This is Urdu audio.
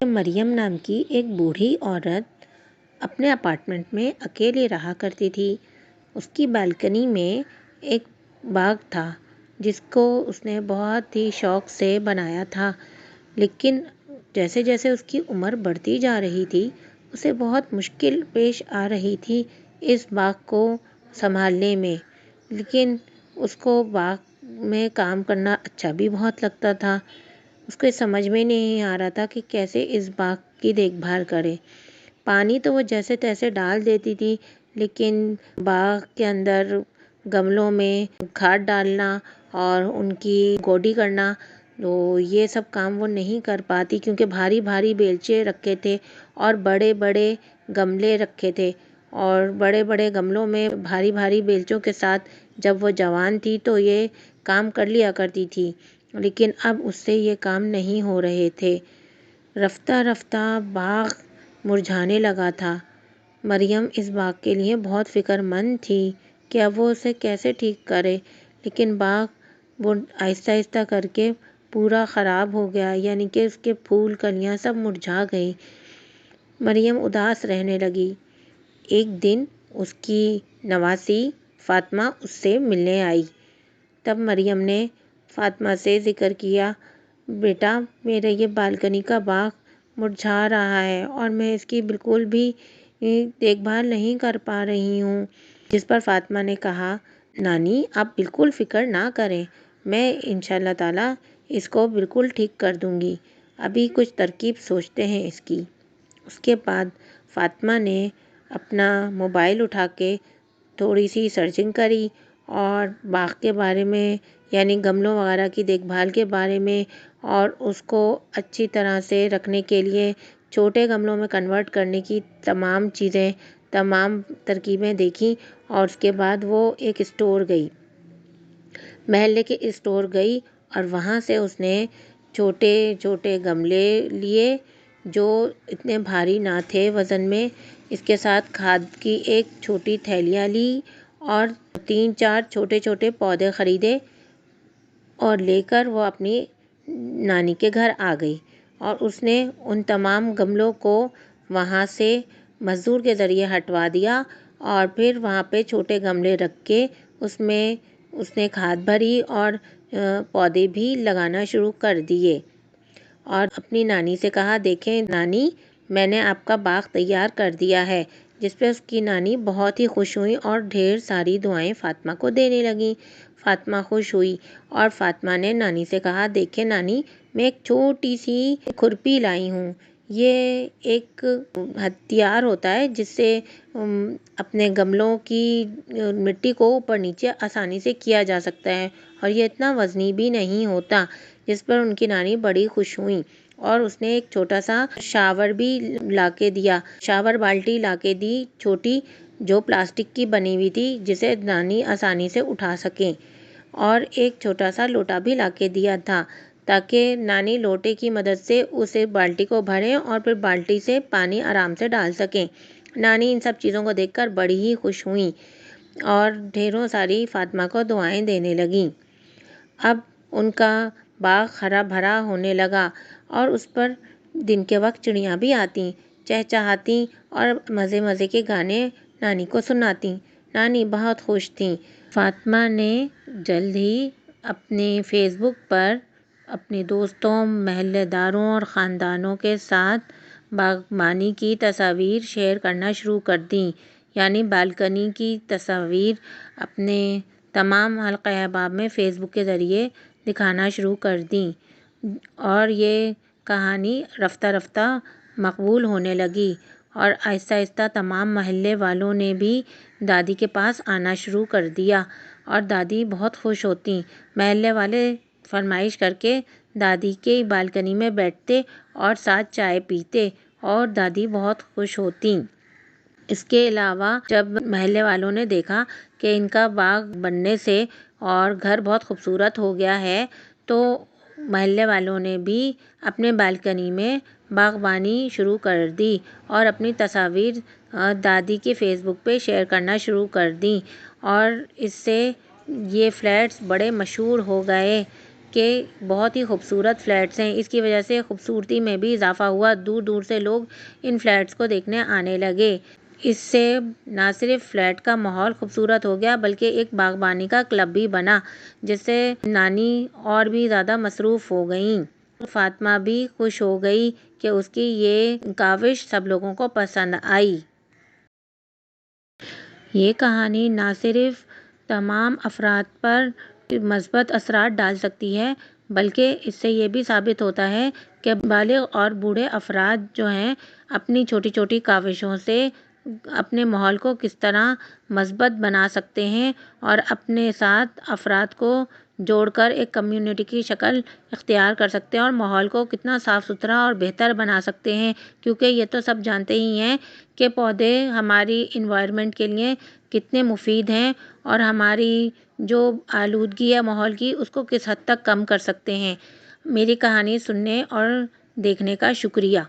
مریم نام کی ایک بوڑھی عورت اپنے اپارٹمنٹ میں اکیلے رہا کرتی تھی۔ اس کی بالکنی میں ایک باغ تھا جس کو اس نے بہت ہی شوق سے بنایا تھا، لیکن جیسے جیسے اس کی عمر بڑھتی جا رہی تھی اسے بہت مشکل پیش آ رہی تھی اس باغ کو سنبھالنے میں۔ لیکن اس کو باغ میں کام کرنا اچھا بھی بہت لگتا تھا۔ اس کو سمجھ میں نہیں آ رہا تھا کہ کیسے اس باغ کی دیکھ بھال کرے۔ پانی تو وہ جیسے تیسے ڈال دیتی تھی، لیکن باغ کے اندر گملوں میں کھاد ڈالنا اور ان کی گوڈی کرنا، تو یہ سب کام وہ نہیں کر پاتی کیونکہ بھاری بھاری بیلچے رکھے تھے اور بڑے بڑے گملے رکھے تھے، اور بڑے بڑے گملوں میں بھاری بھاری بیلچوں کے ساتھ جب وہ جوان تھی تو یہ کام کر لیا کرتی تھی، لیکن اب اس سے یہ کام نہیں ہو رہے تھے۔ رفتہ رفتہ باغ مرجھانے لگا تھا۔ مریم اس باغ کے لیے بہت فکر مند تھی کہ اب وہ اسے کیسے ٹھیک کرے، لیکن باغ وہ آہستہ آہستہ کر کے پورا خراب ہو گیا، یعنی کہ اس کے پھول کلیاں سب مرجھا گئی۔ مریم اداس رہنے لگی۔ ایک دن اس کی نواسی فاطمہ اس سے ملنے آئی۔ تب مریم نے فاطمہ سے ذکر کیا، بیٹا میرے یہ بالکنی کا باغ مرجھا رہا ہے اور میں اس کی بالکل بھی دیکھ بھال نہیں کر پا رہی ہوں۔ جس پر فاطمہ نے کہا، نانی آپ بالکل فکر نہ کریں، میں انشاءاللہ تعالی اس کو بالکل ٹھیک کر دوں گی، ابھی کچھ ترکیب سوچتے ہیں اس کی۔ اس کے بعد فاطمہ نے اپنا موبائل اٹھا کے تھوڑی سی سرچنگ کری اور باغ کے بارے میں، یعنی گملوں وغیرہ کی دیکھ بھال کے بارے میں، اور اس کو اچھی طرح سے رکھنے کے لیے چھوٹے گملوں میں کنورٹ کرنے کی تمام چیزیں، تمام ترکیبیں دیکھیں، اور اس کے بعد وہ ایک اسٹور گئی، محلے کے اسٹور گئی، اور وہاں سے اس نے چھوٹے چھوٹے گملے لیے جو اتنے بھاری نہ تھے وزن میں، اس کے ساتھ کھاد کی ایک چھوٹی تھیلیاں لی اور 3-4 چھوٹے چھوٹے پودے خریدے، اور لے کر وہ اپنی نانی کے گھر آ گئی، اور اس نے ان تمام گملوں کو وہاں سے مزدور کے ذریعے ہٹوا دیا، اور پھر وہاں پہ چھوٹے گملے رکھ کے اس میں اس نے کھاد بھری اور پودے بھی لگانا شروع کر دیے، اور اپنی نانی سے کہا، دیکھیں نانی میں نے آپ کا باغ تیار کر دیا ہے، جس پہ اس کی نانی بہت ہی خوش ہوئی اور ڈھیر ساری دعائیں فاطمہ کو دینے لگیں۔ فاطمہ خوش ہوئی اور فاطمہ نے نانی سے کہا، دیکھیں نانی میں ایک چھوٹی سی کھرپی لائی ہوں، یہ ایک ہتھیار ہوتا ہے جس سے اپنے گملوں کی مٹی کو اوپر نیچے آسانی سے کیا جا سکتا ہے، اور یہ اتنا وزنی بھی نہیں ہوتا۔ جس پر ان کی نانی بڑی خوش ہوئی، اور اس نے ایک چھوٹا سا شاور بھی لا کے دیا، شاور بالٹی لا کے دی چھوٹی، جو پلاسٹک کی بنی ہوئی تھی جسے نانی آسانی سے اٹھا سکیں، اور ایک چھوٹا سا لوٹا بھی لا کے دیا تھا تاکہ نانی لوٹے کی مدد سے اسے بالٹی کو بھریں اور پھر بالٹی سے پانی آرام سے ڈال سکیں۔ نانی ان سب چیزوں کو دیکھ کر بڑی ہی خوش ہوئیں اور ڈھیروں ساری فاطمہ کو دعائیں دینے لگیں۔ اب ان کا باغ ہرا بھرا ہونے لگا، اور اس پر دن کے وقت چڑیاں بھی آتیں، چہچہاتیں اور مزے مزے کے گانے نانی کو سناتیں۔ نانی بہت خوش تھیں۔ فاطمہ نے جلد ہی اپنے فیس بک پر اپنے دوستوں، محلے داروں اور خاندانوں کے ساتھ باغبانی کی تصاویر شیئر کرنا شروع کر دیں، یعنی بالکنی کی تصاویر اپنے تمام حلقہ احباب میں فیس بک کے ذریعے دکھانا شروع کر دیں، اور یہ کہانی رفتہ رفتہ مقبول ہونے لگی، اور آہستہ آہستہ تمام محلے والوں نے بھی دادی کے پاس آنا شروع کر دیا، اور دادی بہت خوش ہوتیں۔ محلے والے فرمائش کر کے دادی کے بالکنی میں بیٹھتے اور ساتھ چائے پیتے، اور دادی بہت خوش ہوتیں۔ اس کے علاوہ جب محلے والوں نے دیکھا کہ ان کا باغ بننے سے اور گھر بہت خوبصورت ہو گیا ہے، تو محلے والوں نے بھی اپنے بالکنی میں باغبانی شروع کر دی اور اپنی تصاویر دادی کے فیس بک پہ شیئر کرنا شروع کر دیں، اور اس سے یہ فلیٹس بڑے مشہور ہو گئے۔ کہ بہت ہی خوبصورت فلیٹس ہیں۔ اس کی وجہ سے خوبصورتی میں بھی اضافہ ہوا، دور دور سے لوگ ان فلیٹس کو دیکھنے آنے لگے۔ اس سے نہ صرف فلیٹ کا ماحول خوبصورت ہو گیا بلکہ ایک باغبانی کا کلب بھی بنا، جس سے نانی اور بھی زیادہ مصروف ہو گئیں۔ فاطمہ بھی خوش ہو گئی کہ اس کی یہ کاوش سب لوگوں کو پسند آئی۔ یہ کہانی نہ صرف تمام افراد پر مثبت اثرات ڈال سکتی ہے بلکہ اس سے یہ بھی ثابت ہوتا ہے کہ بالغ اور بوڑھے افراد جو ہیں اپنی چھوٹی چھوٹی کاوشوں سے اپنے ماحول کو کس طرح مثبت بنا سکتے ہیں اور اپنے ساتھ افراد کو جوڑ کر ایک کمیونٹی کی شکل اختیار کر سکتے ہیں اور ماحول کو کتنا صاف ستھرا اور بہتر بنا سکتے ہیں، کیونکہ یہ تو سب جانتے ہی ہیں کہ پودے ہماری انوائرمنٹ کے لیے کتنے مفید ہیں اور ہماری جو آلودگی ہے ماحول کی اس کو کس حد تک کم کر سکتے ہیں۔ میری کہانی سننے اور دیکھنے کا شکریہ۔